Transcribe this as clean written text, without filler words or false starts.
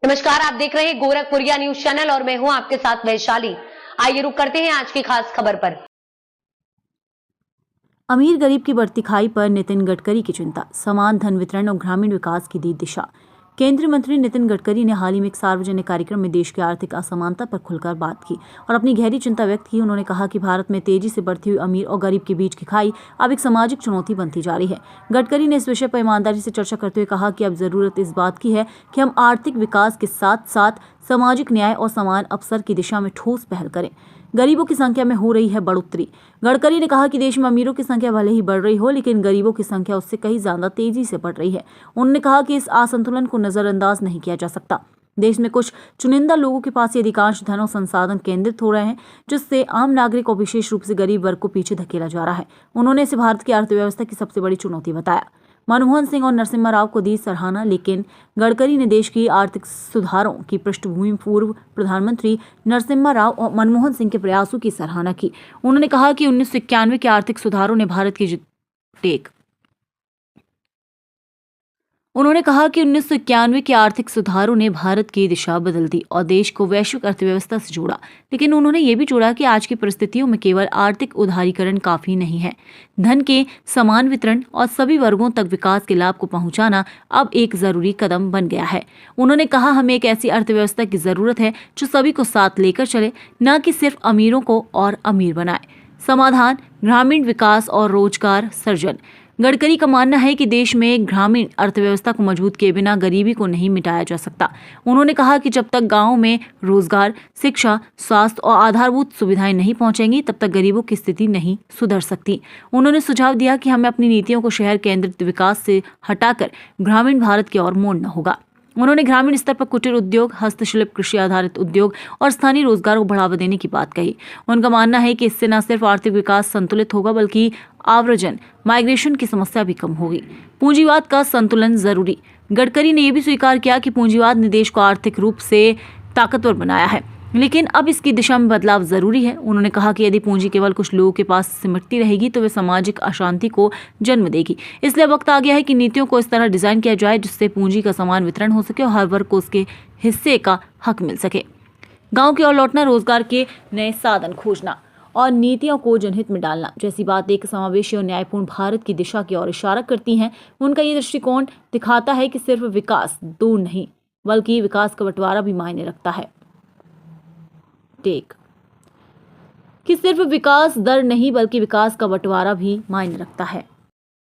नमस्कार, आप देख रहे हैं गोरखपुरिया न्यूज चैनल और मैं हूं आपके साथ वैशाली। आइए रुक करते हैं आज की खास खबर पर। अमीर गरीब की बढ़ती खाई पर नितिन गडकरी की चिंता, समान धन वितरण और ग्रामीण विकास की दी दिशा। केंद्रीय मंत्री नितिन गडकरी ने हाल ही में एक सार्वजनिक कार्यक्रम में देश की आर्थिक असमानता पर खुलकर बात की और अपनी गहरी चिंता व्यक्त की। उन्होंने कहा कि भारत में तेजी से बढ़ती हुई अमीर और गरीब के बीच की खाई अब एक सामाजिक चुनौती बनती जा रही है। गडकरी ने इस विषय पर ईमानदारी से चर्चा करते हुए कहा कि अब जरूरत इस बात की है कि हम आर्थिक विकास के साथ साथ सामाजिक न्याय और समान अवसर की दिशा में ठोस पहल करें। गरीबों की संख्या में हो रही है बढ़ोतरी। गडकरी ने कहा कि देश में अमीरों की संख्या भले ही बढ़ रही हो, लेकिन गरीबों की संख्या उससे कहीं ज्यादा तेजी से बढ़ रही है। उन्होंने कहा कि इस असंतुलन को नजरअंदाज नहीं किया जा सकता। देश में कुछ चुनिंदा लोगों के पास ही अधिकांश धन और संसाधन केंद्रित हो रहे हैं, जिससे आम नागरिक और विशेष रूप से गरीब वर्ग को पीछे धकेला जा रहा है। उन्होंने इसे भारत की अर्थव्यवस्था की सबसे बड़ी चुनौती बताया। मनमोहन सिंह और नरसिम्हा राव को दी सराहना, लेकिन गडकरी ने देश की आर्थिक सुधारों की पृष्ठभूमि पूर्व प्रधानमंत्री नरसिम्हा राव और मनमोहन सिंह के प्रयासों की सराहना की। उन्होंने कहा कि 1991 के आर्थिक सुधारों ने भारत की उन्होंने कहा कि 1991 के आर्थिक सुधारों ने भारत की दिशा बदल दी और देश को वैश्विक अर्थव्यवस्था से जोड़ा। लेकिन उन्होंने ये भी जोड़ा कि आज की परिस्थितियों में केवल आर्थिक उदारीकरण काफी नहीं है। धन के समान वितरण और सभी वर्गों तक विकास के लाभ को पहुंचाना अब एक जरूरी कदम बन गया है। उन्होंने कहा, हमें एक ऐसी अर्थव्यवस्था की जरूरत है जो सभी को साथ लेकर चले, न कि सिर्फ अमीरों को और अमीर बनाए। समाधान, ग्रामीण विकास और रोजगार सृजन। गडकरी का मानना है कि देश में ग्रामीण अर्थव्यवस्था को मजबूत किए बिना गरीबी को नहीं मिटाया जा सकता। उन्होंने कहा कि जब तक गांवों में रोजगार, शिक्षा, स्वास्थ्य और आधारभूत सुविधाएं नहीं पहुंचेंगी, तब तक गरीबों की स्थिति नहीं सुधर सकती। उन्होंने सुझाव दिया कि हमें अपनी नीतियों को शहर केंद्रित विकास से हटाकर ग्रामीण भारत की ओर मोड़ना होगा। उन्होंने ग्रामीण स्तर पर कुटीर उद्योग, हस्तशिल्प, कृषि आधारित उद्योग और स्थानीय रोजगार को बढ़ावा देने की बात कही। उनका मानना है कि इससे न सिर्फ आर्थिक विकास संतुलित होगा, बल्कि आव्रजन, माइग्रेशन की समस्या भी कम होगी। पूंजीवाद का संतुलन जरूरी। गडकरी ने यह भी स्वीकार किया कि पूंजीवाद ने देश को आर्थिक रूप से ताकतवर बनाया है, लेकिन अब इसकी दिशा में बदलाव जरूरी है। उन्होंने कहा कि यदि पूंजी केवल कुछ लोगों के पास सिमटती रहेगी तो वे सामाजिक अशांति को जन्म देगी। इसलिए वक्त आ गया है कि नीतियों को इस तरह डिजाइन किया जाए जिससे पूंजी का समान वितरण हो सके और हर वर्ग को उसके हिस्से का हक मिल सके। गांव की ओर लौटना, रोजगार के नए साधन खोजना और नीतियों को जनहित में डालना जैसी बात एक समावेशी और न्यायपूर्ण भारत की दिशा की ओर इशारा करती हैं। उनका ये दृष्टिकोण दिखाता है कि सिर्फ विकास दूर नहीं, बल्कि विकास का बंटवारा भी मायने रखता है। कि सिर्फ विकास दर नहीं, बल्कि विकास का बंटवारा भी मायने रखता है।